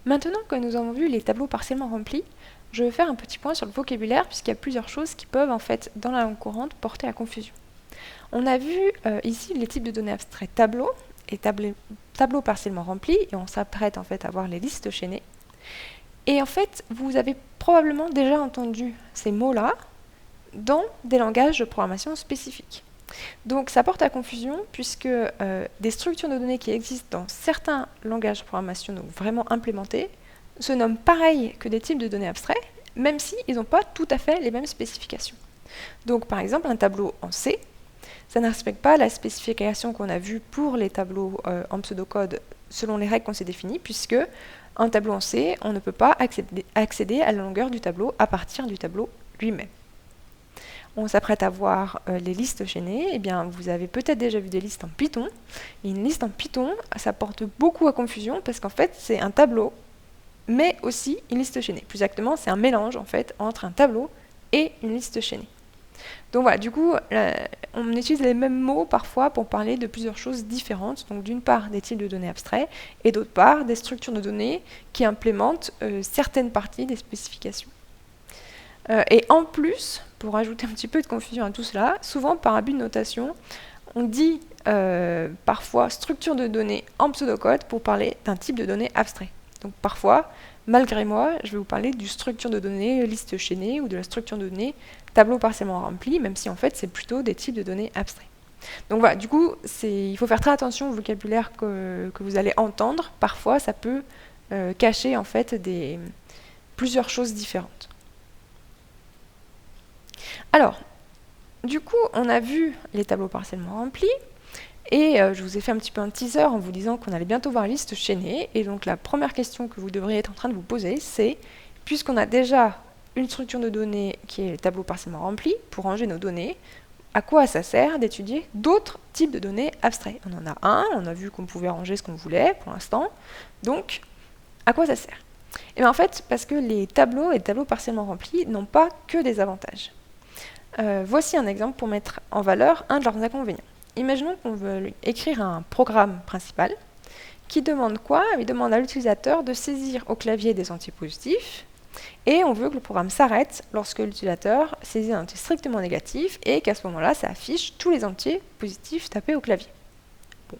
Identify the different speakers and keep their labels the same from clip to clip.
Speaker 1: Maintenant que nous avons vu les tableaux partiellement remplis, je vais faire un petit point sur le vocabulaire puisqu'il y a plusieurs choses qui peuvent en fait dans la langue courante porter à confusion. On a vu ici les types de données abstraites tableaux et tableaux partiellement remplis et on s'apprête en fait à voir les listes chaînées. Et en fait, vous avez probablement déjà entendu ces mots-là dans des langages de programmation spécifiques. Donc ça porte à confusion puisque des structures de données qui existent dans certains langages de programmation donc vraiment implémentés se nomment pareil que des types de données abstraits, même s'ils n'ont pas tout à fait les mêmes spécifications. Donc par exemple, un tableau en C, ça ne respecte pas la spécification qu'on a vue pour les tableaux en pseudocode selon les règles qu'on s'est définies, puisque un tableau en C, on ne peut pas accéder à la longueur du tableau à partir du tableau lui-même. On s'apprête à voir les listes chaînées. Eh bien, vous avez peut-être déjà vu des listes en Python. Et une liste en Python, ça porte beaucoup à confusion parce qu'en fait, c'est un tableau, mais aussi une liste chaînée. Plus exactement, c'est un mélange en fait entre un tableau et une liste chaînée. Donc voilà, du coup, on utilise les mêmes mots parfois pour parler de plusieurs choses différentes. Donc d'une part, des types de données abstraits, et d'autre part, des structures de données qui implémentent certaines parties des spécifications. Et en plus, pour ajouter un petit peu de confusion à tout cela, souvent par abus de notation, on dit parfois structure de données en pseudocode pour parler d'un type de données abstrait. Donc parfois, malgré moi, je vais vous parler du structure de données liste chaînée ou de la structure de données tableau partiellement rempli, même si en fait c'est plutôt des types de données abstraits. Donc voilà, du coup, il faut faire très attention au vocabulaire que vous allez entendre. Parfois, ça peut cacher en fait plusieurs choses différentes. Alors, du coup, on a vu les tableaux partiellement remplis, et je vous ai fait un petit peu un teaser en vous disant qu'on allait bientôt voir la liste chaînée, et donc la première question que vous devriez être en train de vous poser, c'est, puisqu'on a déjà une structure de données qui est le tableau partiellement rempli, pour ranger nos données, à quoi ça sert d'étudier d'autres types de données abstraits? On en a un, on a vu qu'on pouvait ranger ce qu'on voulait pour l'instant, donc à quoi ça sert? Et bien en fait, parce que les tableaux et les tableaux partiellement remplis n'ont pas que des avantages. Voici un exemple pour mettre en valeur un de leurs inconvénients. Imaginons qu'on veut écrire un programme principal qui demande quoi? Il demande à l'utilisateur de saisir au clavier des entiers positifs et on veut que le programme s'arrête lorsque l'utilisateur saisit un entier strictement négatif et qu'à ce moment-là, ça affiche tous les entiers positifs tapés au clavier. Bon.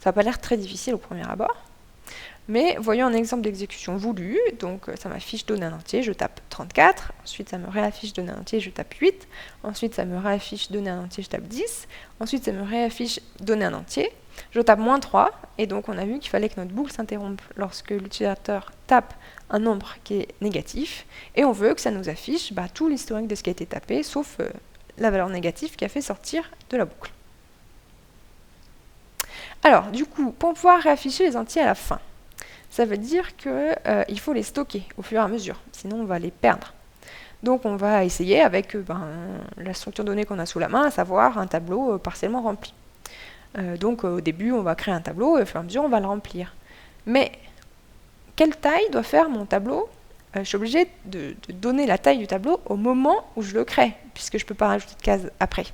Speaker 1: Ça n'a pas l'air très difficile au premier abord. Mais voyons un exemple d'exécution voulue. Donc ça m'affiche donner un entier, je tape 34. Ensuite ça me réaffiche donner un entier, je tape 8. Ensuite ça me réaffiche donner un entier, je tape 10. Ensuite ça me réaffiche donner un entier. Je tape moins 3. Et donc on a vu qu'il fallait que notre boucle s'interrompe lorsque l'utilisateur tape un nombre qui est négatif. Et on veut que ça nous affiche tout l'historique de ce qui a été tapé, sauf la valeur négative qui a fait sortir de la boucle. Alors du coup, pour pouvoir réafficher les entiers à la fin, ça veut dire qu'il faut les stocker au fur et à mesure, sinon on va les perdre. Donc on va essayer avec la structure de données qu'on a sous la main, à savoir un tableau partiellement rempli. Donc au début on va créer un tableau et au fur et à mesure on va le remplir. Mais quelle taille doit faire mon tableau? Je suis obligée de donner la taille du tableau au moment où je le crée, puisque je ne peux pas rajouter de cases après.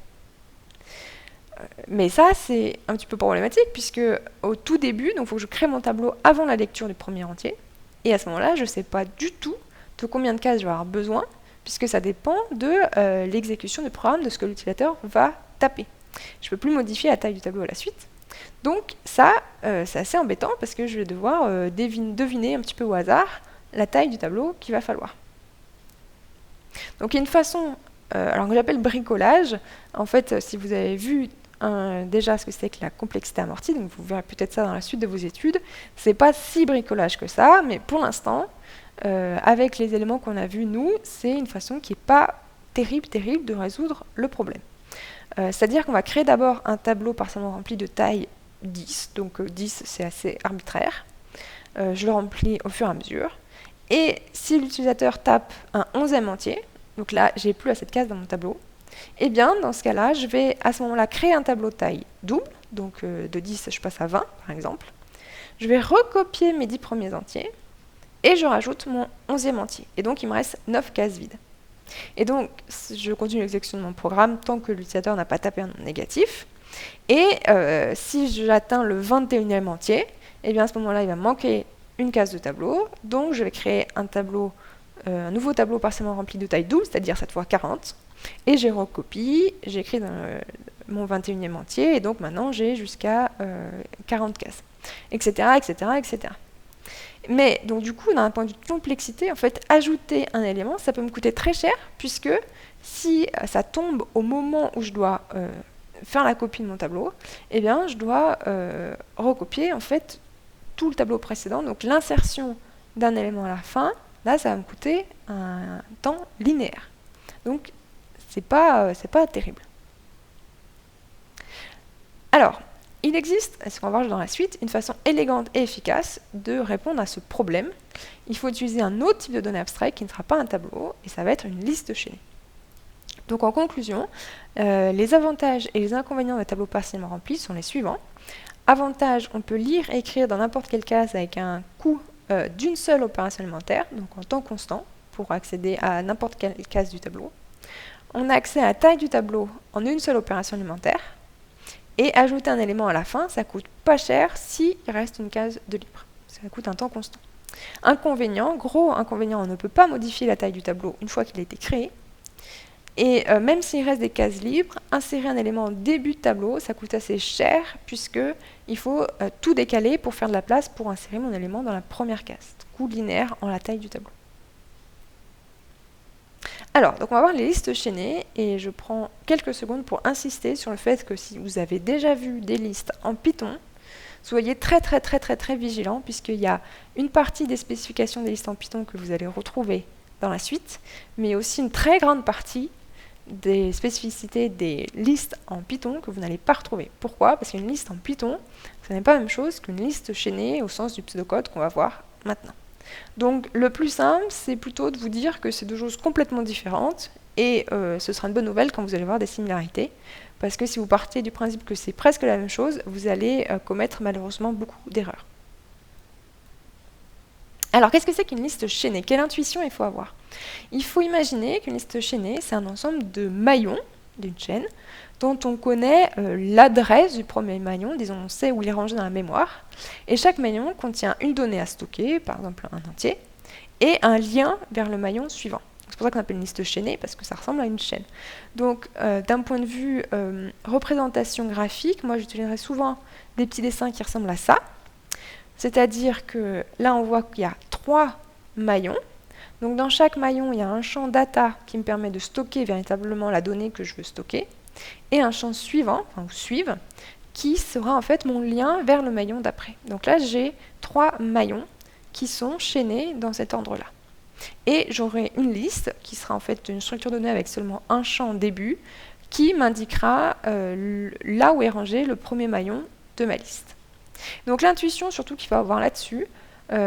Speaker 1: Mais ça, c'est un petit peu problématique, puisque au tout début, il faut que je crée mon tableau avant la lecture du premier entier. Et à ce moment-là, je ne sais pas du tout de combien de cases je vais avoir besoin, puisque ça dépend de l'exécution du programme, de ce que l'utilisateur va taper. Je ne peux plus modifier la taille du tableau à la suite. Donc ça, c'est assez embêtant, parce que je vais devoir deviner un petit peu au hasard la taille du tableau qu'il va falloir. Donc il y a une façon, alors que j'appelle bricolage. En fait, si vous avez vu déjà ce que c'est que la complexité amortie, donc vous verrez peut-être ça dans la suite de vos études, c'est pas si bricolage que ça, mais pour l'instant, avec les éléments qu'on a vus nous, c'est une façon qui n'est pas terrible de résoudre le problème. C'est-à-dire qu'on va créer d'abord un tableau partiellement rempli de taille 10, donc 10 c'est assez arbitraire, je le remplis au fur et à mesure, et si l'utilisateur tape un 11e entier, donc là j'ai plus à cette case dans mon tableau, eh bien, dans ce cas-là, je vais à ce moment-là créer un tableau de taille double, donc de 10, je passe à 20, par exemple. Je vais recopier mes 10 premiers entiers, et je rajoute mon 11e entier. Et donc, il me reste 9 cases vides. Et donc, je continue l'exécution de mon programme tant que l'utilisateur n'a pas tapé un nom négatif. Et si j'atteins le 21e entier, eh bien, à ce moment-là, il va me manquer une case de tableau, donc je vais créer un nouveau tableau partiellement rempli de taille double, c'est-à-dire cette fois 40, et j'ai recopie, j'écris dans mon 21e entier, et donc maintenant j'ai jusqu'à 40 cases, etc., etc., etc. Mais donc du coup, d'un point de vue de complexité, en fait, ajouter un élément, ça peut me coûter très cher, puisque si ça tombe au moment où je dois faire la copie de mon tableau, eh bien, je dois recopier en fait tout le tableau précédent. Donc l'insertion d'un élément à la fin, là, ça va me coûter un temps linéaire. Donc, c'est pas terrible. Alors, il existe, ce qu'on va voir dans la suite, une façon élégante et efficace de répondre à ce problème. Il faut utiliser un autre type de données abstraites qui ne sera pas un tableau, et ça va être une liste chaînée. Donc en conclusion, les avantages et les inconvénients d'un tableau partiellement rempli sont les suivants. Avantage, on peut lire et écrire dans n'importe quelle case avec un coût d'une seule opération élémentaire, donc en temps constant, pour accéder à n'importe quelle case du tableau. On a accès à la taille du tableau en une seule opération élémentaire. Et ajouter un élément à la fin, ça coûte pas cher s'il reste une case de libre. Ça coûte un temps constant. Inconvénient, gros inconvénient, on ne peut pas modifier la taille du tableau une fois qu'il a été créé. Et même s'il reste des cases libres, insérer un élément au début de tableau, ça coûte assez cher, puisqu'il faut tout décaler pour faire de la place pour insérer mon élément dans la première case. Coût linéaire en la taille du tableau. Alors, donc on va voir les listes chaînées, et je prends quelques secondes pour insister sur le fait que si vous avez déjà vu des listes en Python, soyez très vigilants, puisqu'il y a une partie des spécifications des listes en Python que vous allez retrouver dans la suite, mais aussi une très grande partie des spécificités des listes en Python que vous n'allez pas retrouver. Pourquoi? Parce qu'une liste en Python, ce n'est pas la même chose qu'une liste chaînée au sens du pseudocode qu'on va voir maintenant. Donc le plus simple, c'est plutôt de vous dire que c'est deux choses complètement différentes, et ce sera une bonne nouvelle quand vous allez voir des similarités, parce que si vous partez du principe que c'est presque la même chose, vous allez commettre malheureusement beaucoup d'erreurs. Alors qu'est-ce que c'est qu'une liste chaînée? Quelle intuition il faut avoir? Il faut imaginer qu'une liste chaînée, c'est un ensemble de maillons d'une chaîne, dont on connaît l'adresse du premier maillon, disons on sait où il est rangé dans la mémoire, et chaque maillon contient une donnée à stocker, par exemple un entier, et un lien vers le maillon suivant. C'est pour ça qu'on appelle une liste chaînée, parce que ça ressemble à une chaîne. Donc d'un point de vue représentation graphique, moi j'utiliserai souvent des petits dessins qui ressemblent à ça, c'est-à-dire que là on voit qu'il y a 3 maillons. Donc dans chaque maillon, il y a un champ data qui me permet de stocker véritablement la donnée que je veux stocker, et un champ suivant, enfin, ou suive, qui sera en fait mon lien vers le maillon d'après. Donc là, j'ai 3 maillons qui sont chaînés dans cet ordre-là. Et j'aurai une liste qui sera en fait une structure de données avec seulement un champ début qui m'indiquera là où est rangé le premier maillon de ma liste. Donc l'intuition surtout qu'il faut avoir là-dessus,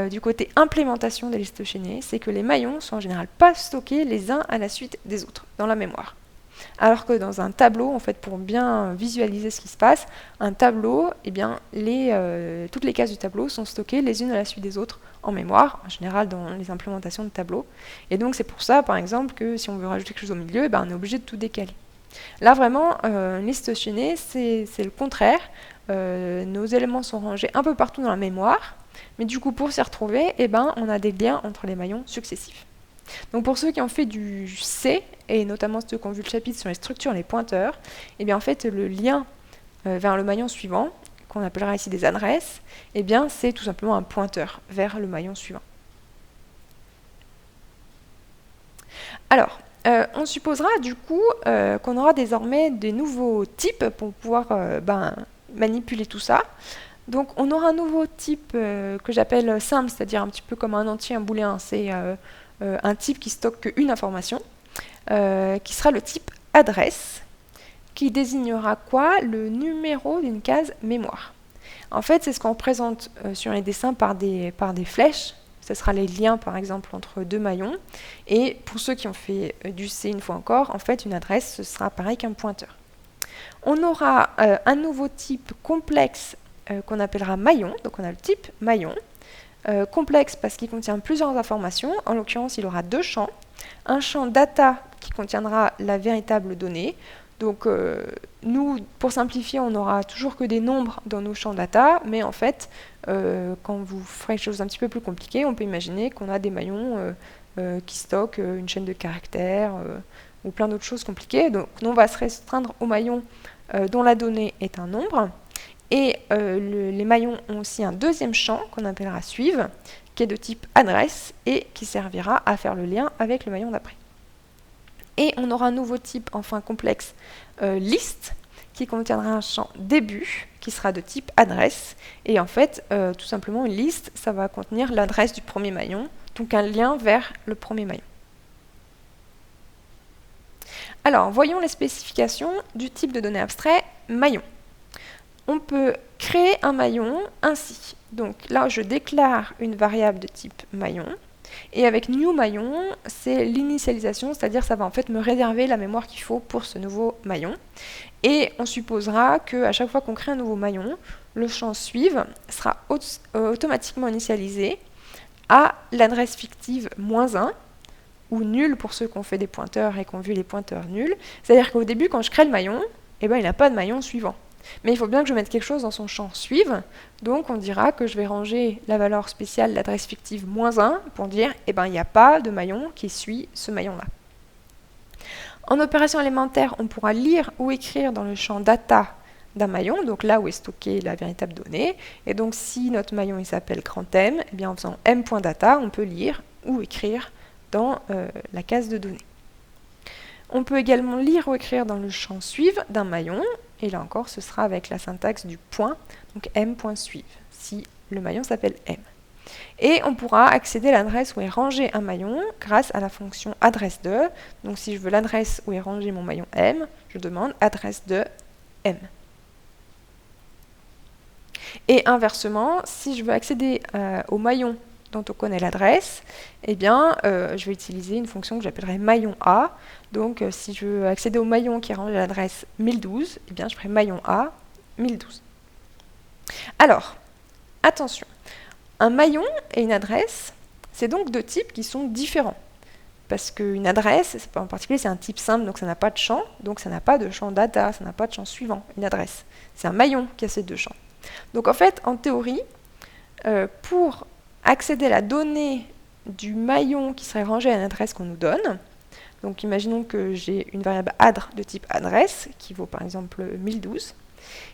Speaker 1: du côté implémentation des listes chaînées, c'est que les maillons sont en général pas stockés les uns à la suite des autres dans la mémoire. Alors que dans un tableau, en fait, pour bien visualiser ce qui se passe, un tableau, eh bien, toutes les cases du tableau sont stockées les unes à la suite des autres en mémoire, en général dans les implémentations de tableaux. Et donc c'est pour ça, par exemple, que si on veut rajouter quelque chose au milieu, on est obligé de tout décaler. Là, vraiment, une liste chaînée, c'est le contraire. Nos éléments sont rangés un peu partout dans la mémoire, mais du coup, pour s'y retrouver, on a des liens entre les maillons successifs. Donc pour ceux qui ont fait du C, et notamment ceux qui ont vu le chapitre sur les structures et les pointeurs, en fait le lien vers le maillon suivant, qu'on appellera ici des adresses, c'est tout simplement un pointeur vers le maillon suivant. Alors, on supposera du coup qu'on aura désormais des nouveaux types pour pouvoir manipuler tout ça. Donc on aura un nouveau type que j'appelle simple, c'est-à-dire un petit peu comme un entier, un booléen, c'est un type qui stocke une information, qui sera le type adresse, qui désignera quoi? Le numéro d'une case mémoire. En fait, c'est ce qu'on représente sur les dessins par des flèches. Ce sera les liens, par exemple, entre deux maillons. Et pour ceux qui ont fait du C une fois encore, en fait, une adresse, ce sera pareil qu'un pointeur. On aura un nouveau type complexe qu'on appellera maillon. Donc on a le type maillon. Complexe parce qu'il contient plusieurs informations. En l'occurrence, il aura 2 champs. Un champ data qui contiendra la véritable donnée. Donc nous, pour simplifier, on n'aura toujours que des nombres dans nos champs data, mais en fait, quand vous ferez des choses un petit peu plus compliquées, on peut imaginer qu'on a des maillons qui stockent une chaîne de caractères ou plein d'autres choses compliquées. Donc nous, on va se restreindre aux maillons dont la donnée est un nombre. Et les maillons ont aussi un deuxième champ qu'on appellera suivre, qui est de type adresse et qui servira à faire le lien avec le maillon d'après. Et on aura un nouveau type, enfin complexe, liste, qui contiendra un champ début, qui sera de type adresse. Et en fait, tout simplement, une liste, ça va contenir l'adresse du premier maillon, donc un lien vers le premier maillon. Alors, voyons les spécifications du type de données abstrait maillon. On peut créer un maillon ainsi. Donc là, je déclare une variable de type maillon. Et avec new maillon, c'est l'initialisation, c'est-à-dire ça va en fait me réserver la mémoire qu'il faut pour ce nouveau maillon. Et on supposera qu'à chaque fois qu'on crée un nouveau maillon, le champ suivre sera automatiquement initialisé à l'adresse fictive -1, ou nul pour ceux qui ont fait des pointeurs et qui ont vu les pointeurs nuls. C'est-à-dire qu'au début, quand je crée le maillon, eh ben, il n'a pas de maillon suivant. Mais il faut bien que je mette quelque chose dans son champ suivre, donc on dira que je vais ranger la valeur spéciale, l'adresse fictive -1, pour dire eh ben, il n'y a pas de maillon qui suit ce maillon-là. En opération élémentaire, on pourra lire ou écrire dans le champ data d'un maillon, donc là où est stockée la véritable donnée. Et donc si notre maillon il s'appelle grand M, eh bien, en faisant m.data, on peut lire ou écrire dans la case de données. On peut également lire ou écrire dans le champ suivre d'un maillon, et là encore ce sera avec la syntaxe du point, donc m.suivre, si le maillon s'appelle m. Et on pourra accéder à l'adresse où est rangé un maillon grâce à la fonction adresse de. Donc si je veux l'adresse où est rangé mon maillon m, je demande adresse de m. Et inversement, si je veux accéder au maillon dont on connaît l'adresse, eh bien, je vais utiliser une fonction que j'appellerai maillon A. Donc, si je veux accéder au maillon qui est rangé à l'adresse 1012, eh bien, je ferai maillon A 1012. Alors, attention, un maillon et une adresse, c'est donc deux types qui sont différents. Parce qu'une adresse, en particulier, c'est un type simple, donc ça n'a pas de champ, donc ça n'a pas de champ data, ça n'a pas de champ suivant, une adresse. C'est un maillon qui a ces deux champs. Donc, en fait, en théorie, pour accéder à la donnée du maillon qui serait rangé à l'adresse qu'on nous donne. Donc imaginons que j'ai une variable adr de type adresse, qui vaut par exemple 1012.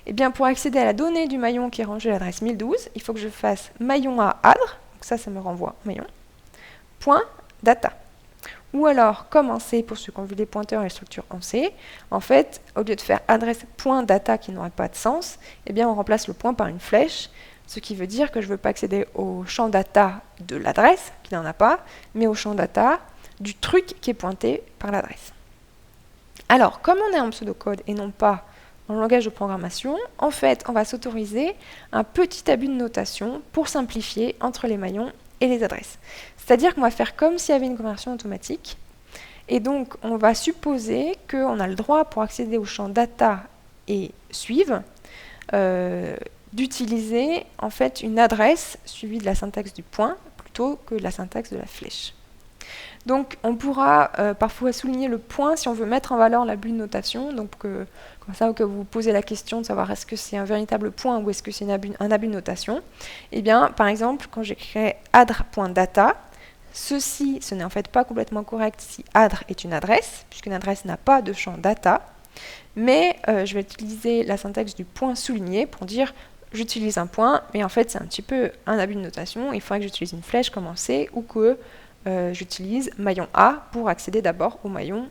Speaker 1: Et bien pour accéder à la donnée du maillon qui est rangé à l'adresse 1012, il faut que je fasse maillon à adr, donc ça me renvoie maillon, point data. Ou alors, comme en C, pour ceux qui ont vu les pointeurs et les structures en C, en fait, au lieu de faire adresse point data qui n'aurait pas de sens, eh bien on remplace le point par une flèche, ce qui veut dire que je ne veux pas accéder au champ data de l'adresse, qui n'en a pas, mais au champ data du truc qui est pointé par l'adresse. Alors, comme on est en pseudocode et non pas en langage de programmation, en fait, on va s'autoriser un petit abus de notation pour simplifier entre les maillons et les adresses. C'est-à-dire qu'on va faire comme s'il y avait une conversion automatique, et donc on va supposer qu'on a le droit, pour accéder au champ data et suivre, d'utiliser en fait une adresse suivie de la syntaxe du point plutôt que de la syntaxe de la flèche. Donc on pourra parfois souligner le point si on veut mettre en valeur l'abus de notation, donc comme ça que vous vous posez la question de savoir est-ce que c'est un véritable point ou est-ce que c'est un abus de notation. Eh bien par exemple quand j'écris adr.data, ceci ce n'est en fait pas complètement correct si adr est une adresse, puisqu'une adresse n'a pas de champ data, mais je vais utiliser la syntaxe du point souligné pour dire j'utilise un point, mais en fait c'est un petit peu un abus de notation, il faudrait que j'utilise une flèche comme en C, ou que j'utilise maillon A pour accéder d'abord au maillon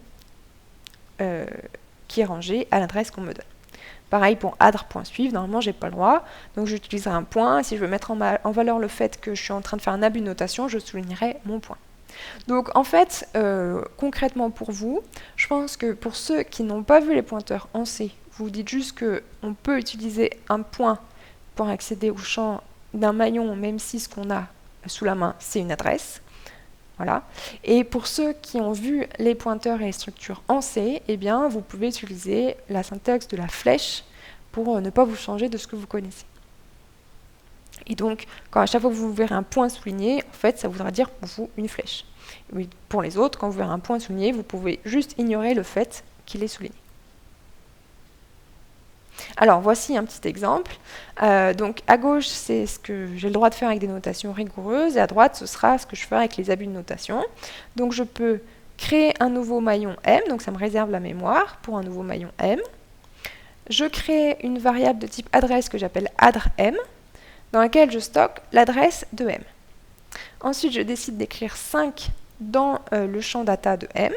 Speaker 1: qui est rangé à l'adresse qu'on me donne. Pareil pour adr.suivre, normalement j'ai pas le droit, donc j'utiliserai un point, si je veux mettre en valeur le fait que je suis en train de faire un abus de notation, je soulignerai mon point. Donc en fait, concrètement pour vous, je pense que pour ceux qui n'ont pas vu les pointeurs en C, vous dites juste qu'on peut utiliser un point pour accéder au champ d'un maillon, même si ce qu'on a sous la main, c'est une adresse. Voilà. Et pour ceux qui ont vu les pointeurs et les structures en C, eh bien, vous pouvez utiliser la syntaxe de la flèche pour ne pas vous changer de ce que vous connaissez. Et donc, à chaque fois que vous verrez un point souligné, en fait, ça voudra dire pour vous une flèche. Et pour les autres, quand vous verrez un point souligné, vous pouvez juste ignorer le fait qu'il est souligné. Alors, voici un petit exemple. Donc, à gauche, c'est ce que j'ai le droit de faire avec des notations rigoureuses, et à droite, ce sera ce que je ferai avec les abus de notation. Donc, je peux créer un nouveau maillon M, donc ça me réserve la mémoire pour un nouveau maillon M. Je crée une variable de type adresse que j'appelle adrM, dans laquelle je stocke l'adresse de M. Ensuite, je décide d'écrire 5 dans le champ data de M.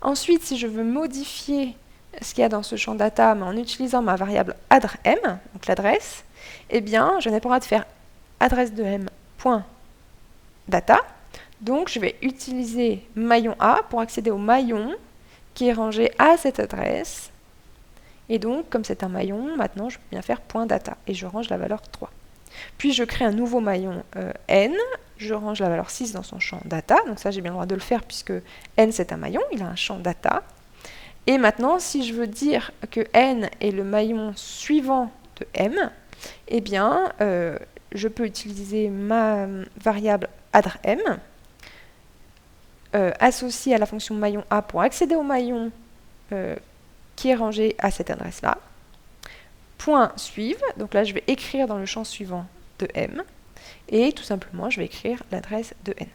Speaker 1: Ensuite, si je veux modifier ce qu'il y a dans ce champ data, mais en utilisant ma variable adrM, donc l'adresse, eh bien, je n'ai pas le droit de faire adresse de M.data. Donc, je vais utiliser maillon A pour accéder au maillon qui est rangé à cette adresse. Et donc, comme c'est un maillon, maintenant, je peux bien faire .data et je range la valeur 3. Puis, je crée un nouveau maillon N. Je range la valeur 6 dans son champ data. Donc ça, j'ai bien le droit de le faire puisque N, c'est un maillon. Il a un champ data. Et maintenant, si je veux dire que N est le maillon suivant de M, eh bien, je peux utiliser ma variable adrM associée à la fonction maillon A pour accéder au maillon qui est rangé à cette adresse-là. Point suive, donc là, je vais écrire dans le champ suivant de M, et tout simplement, je vais écrire l'adresse de N.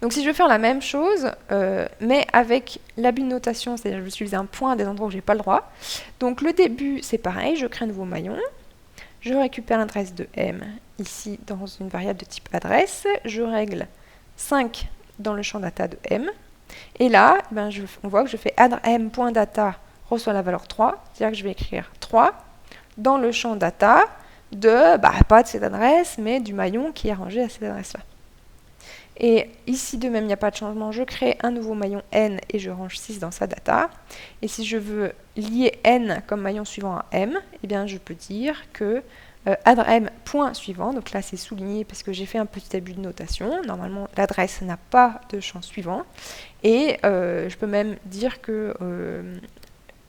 Speaker 1: Donc si je veux faire la même chose, mais avec l'abus de notation, c'est-à-dire je vais utiliser un point à des endroits où je n'ai pas le droit. Donc le début, c'est pareil, je crée un nouveau maillon, je récupère l'adresse de M ici dans une variable de type adresse, je règle 5 dans le champ data de M, et là, ben, on voit que je fais adrm.data reçoit la valeur 3, c'est-à-dire que je vais écrire 3 dans le champ data de, pas de cette adresse, mais du maillon qui est rangé à cette adresse-là. Et ici, de même, il n'y a pas de changement. Je crée un nouveau maillon N et je range 6 dans sa data. Et si je veux lier N comme maillon suivant à M, eh bien, je peux dire que adrm.suivant, donc là, c'est souligné parce que j'ai fait un petit abus de notation. Normalement, l'adresse n'a pas de champ suivant. Et je peux même dire que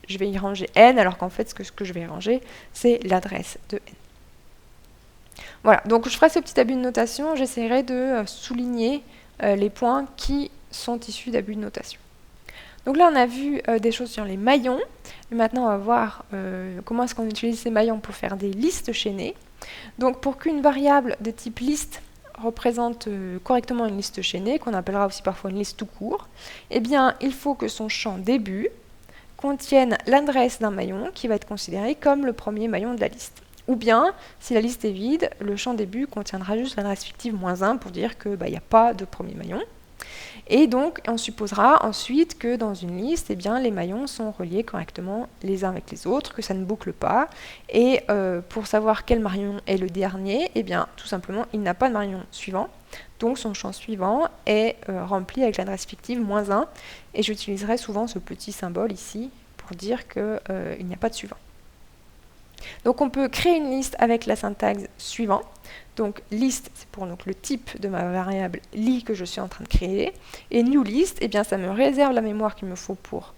Speaker 1: je vais y ranger N, alors qu'en fait, ce que je vais y ranger, c'est l'adresse de N. Voilà, donc je ferai ce petit abus de notation, j'essaierai de souligner les points qui sont issus d'abus de notation. Donc là, on a vu des choses sur les maillons. Et maintenant, on va voir comment est-ce qu'on utilise ces maillons pour faire des listes chaînées. Donc pour qu'une variable de type liste représente correctement une liste chaînée, qu'on appellera aussi parfois une liste tout court, eh bien, il faut que son champ début contienne l'adresse d'un maillon qui va être considéré comme le premier maillon de la liste. Ou bien, si la liste est vide, le champ début contiendra juste l'adresse fictive -1 pour dire qu'il n'y a pas de premier maillon. Et donc, on supposera ensuite que dans une liste, eh bien, les maillons sont reliés correctement les uns avec les autres, que ça ne boucle pas. Et pour savoir quel maillon est le dernier, eh bien, tout simplement, il n'a pas de maillon suivant. Donc, son champ suivant est rempli avec l'adresse fictive -1. Et j'utiliserai souvent ce petit symbole ici pour dire qu'il n'y a pas de suivant. Donc on peut créer une liste avec la syntaxe suivante. Donc list, c'est pour donc, le type de ma variable li que je suis en train de créer. Et new list, eh bien, ça me réserve la mémoire qu'il me faut pour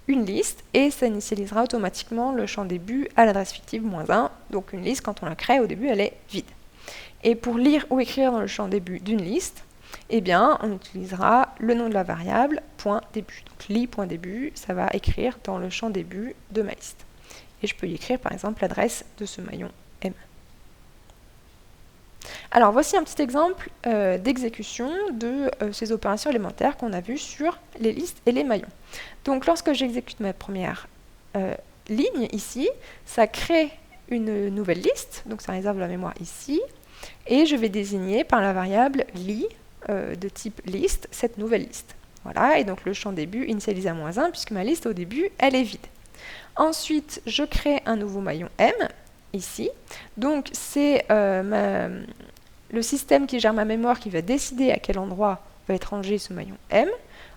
Speaker 1: une liste et ça initialisera automatiquement le champ début à l'adresse fictive -1. Donc une liste, quand on la crée, au début, elle est vide. Et pour lire ou écrire dans le champ début d'une liste, eh bien, on utilisera le nom de la variable .début. Donc li.début, ça va écrire dans le champ début de ma liste. Et je peux y écrire par exemple l'adresse de ce maillon M. Alors voici un petit exemple d'exécution de ces opérations élémentaires qu'on a vues sur les listes et les maillons. Donc lorsque j'exécute ma première ligne ici, ça crée une nouvelle liste, donc ça réserve la mémoire ici, et je vais désigner par la variable li de type liste cette nouvelle liste. Voilà, et donc le champ début initialisé à -1 puisque ma liste au début elle est vide. Ensuite, je crée un nouveau maillon M, ici. Donc, c'est le système qui gère ma mémoire qui va décider à quel endroit va être rangé ce maillon M.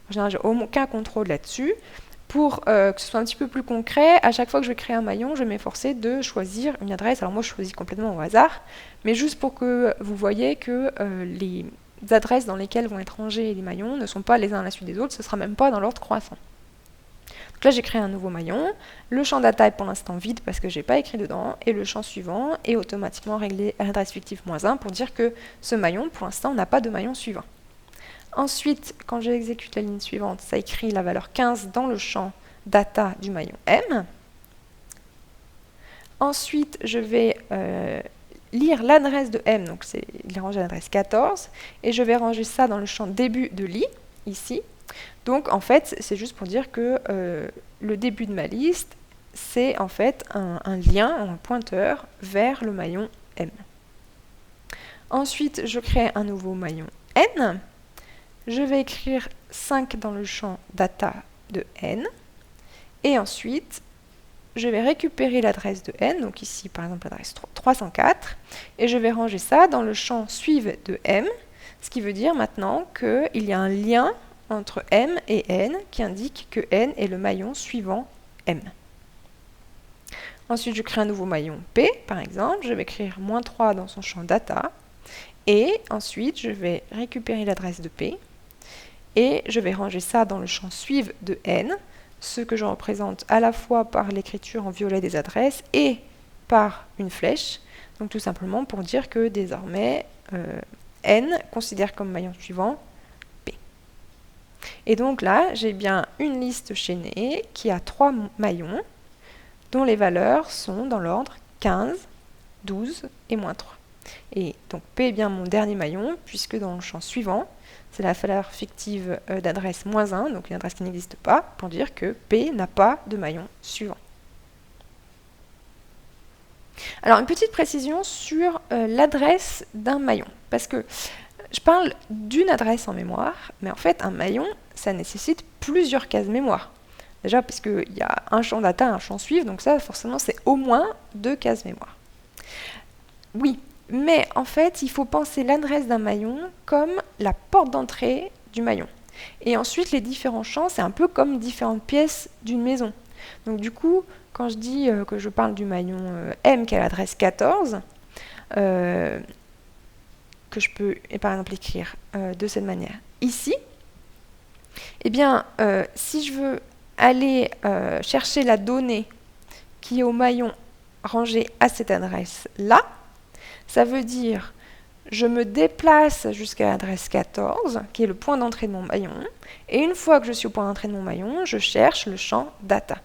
Speaker 1: En général, je n'ai aucun contrôle là-dessus. Pour que ce soit un petit peu plus concret, à chaque fois que je vais créer un maillon, je vais m'efforcer de choisir une adresse. Alors moi, je choisis complètement au hasard, mais juste pour que vous voyez que les adresses dans lesquelles vont être rangés les maillons ne sont pas les uns à la suite des autres, ce ne sera même pas dans l'ordre croissant. Donc là, j'ai créé un nouveau maillon. Le champ data est pour l'instant vide parce que je n'ai pas écrit dedans. Et le champ suivant est automatiquement réglé à l'adresse fictive -1 pour dire que ce maillon, pour l'instant, n'a pas de maillon suivant. Ensuite, quand j'exécute la ligne suivante, ça écrit la valeur 15 dans le champ data du maillon M. Ensuite, je vais lire l'adresse de M, donc il est rangé à l'adresse 14, et je vais ranger ça dans le champ début de lit, ici. Donc en fait, c'est juste pour dire que le début de ma liste, c'est en fait un lien, un pointeur vers le maillon M. Ensuite, je crée un nouveau maillon N. Je vais écrire 5 dans le champ data de N. Et ensuite, je vais récupérer l'adresse de N, donc ici par exemple l'adresse 304, et je vais ranger ça dans le champ suive de M, ce qui veut dire maintenant qu'il y a un lien entre M et N qui indique que N est le maillon suivant M. Ensuite, je crée un nouveau maillon P, par exemple, je vais écrire -3 dans son champ data, et ensuite je vais récupérer l'adresse de P, et je vais ranger ça dans le champ suive de N, ce que je représente à la fois par l'écriture en violet des adresses et par une flèche, donc tout simplement pour dire que désormais N considère comme maillon suivant P. Et donc là, j'ai bien une liste chaînée qui a 3 maillons dont les valeurs sont dans l'ordre 15, 12 et -3. Et donc P est bien mon dernier maillon, puisque dans le champ suivant, c'est la valeur fictive d'adresse -1, donc une adresse qui n'existe pas, pour dire que P n'a pas de maillon suivant. Alors une petite précision sur l'adresse d'un maillon, parce que je parle d'une adresse en mémoire, mais en fait un maillon, ça nécessite plusieurs cases mémoire. Déjà parce qu'il y a un champ data, un champ suive, donc ça forcément c'est au moins 2 cases mémoire. Oui, mais en fait il faut penser l'adresse d'un maillon comme la porte d'entrée du maillon. Et ensuite les différents champs, c'est un peu comme différentes pièces d'une maison. Donc du coup, quand je dis que je parle du maillon M qui a l'adresse 14, que je peux par exemple écrire de cette manière ici, eh bien si je veux aller chercher la donnée qui est au maillon rangé à cette adresse-là, ça veut dire je me déplace jusqu'à l'adresse 14, qui est le point d'entrée de mon maillon, et une fois que je suis au point d'entrée de mon maillon, je cherche le champ data.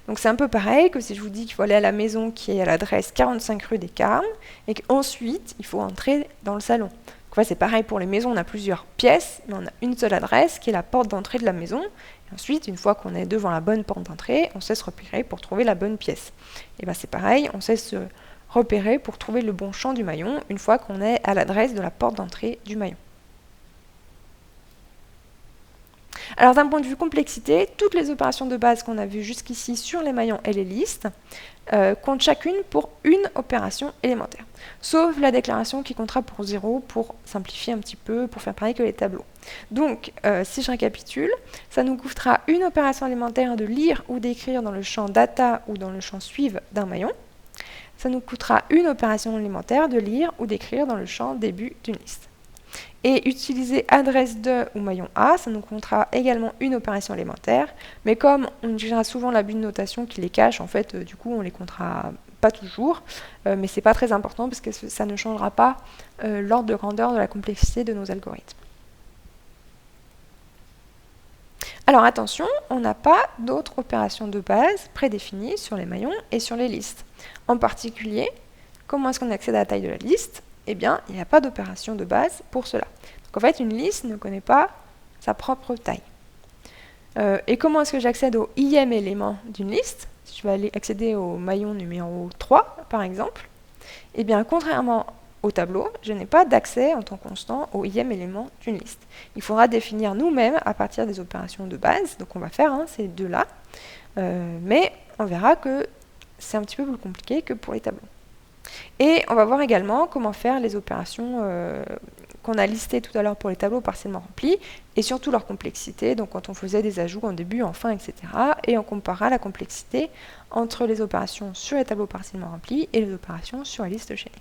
Speaker 1: Donc c'est un peu pareil que si je vous dis qu'il faut aller à la maison qui est à l'adresse 45 rue des Carmes, et qu'ensuite il faut entrer dans le salon. Donc c'est pareil pour les maisons, on a plusieurs pièces, mais on a une seule adresse qui est la porte d'entrée de la maison. Et ensuite, une fois qu'on est devant la bonne porte d'entrée, on sait se repérer pour trouver la bonne pièce. Et bien c'est pareil, on sait se repérer pour trouver le bon champ du maillon une fois qu'on est à l'adresse de la porte d'entrée du maillon. Alors d'un point de vue complexité, toutes les opérations de base qu'on a vues jusqu'ici sur les maillons et les listes comptent chacune pour une opération élémentaire, sauf la déclaration qui comptera pour 0 pour simplifier un petit peu, pour faire pareil que les tableaux. Donc si je récapitule, ça nous coûtera une opération élémentaire de lire ou d'écrire dans le champ data ou dans le champ suive d'un maillon. Ça nous coûtera une opération élémentaire de lire ou d'écrire dans le champ début d'une liste. Et utiliser adresse de ou maillon A, ça nous coûtera également une opération élémentaire, mais comme on utilisera souvent l'abus de notation qui les cache, en fait, du coup, on les comptera pas toujours, mais c'est pas très important parce que ça ne changera pas l'ordre de grandeur de la complexité de nos algorithmes. Alors attention, on n'a pas d'autres opérations de base prédéfinies sur les maillons et sur les listes. En particulier, comment est-ce qu'on accède à la taille de la liste? Eh bien, il n'y a pas d'opération de base pour cela. Donc en fait, une liste ne connaît pas sa propre taille. Et comment est-ce que j'accède au ième élément d'une liste? Si je vais aller accéder au maillon numéro 3, par exemple, eh bien, contrairement au tableau, je n'ai pas d'accès en temps constant au ième élément d'une liste. Il faudra définir nous-mêmes à partir des opérations de base, donc on va faire ces deux-là, mais on verra que c'est un petit peu plus compliqué que pour les tableaux. Et on va voir également comment faire les opérations qu'on a listées tout à l'heure pour les tableaux partiellement remplis, et surtout leur complexité, donc quand on faisait des ajouts en début, en fin, etc. Et on comparera la complexité entre les opérations sur les tableaux partiellement remplis et les opérations sur les listes chaînées.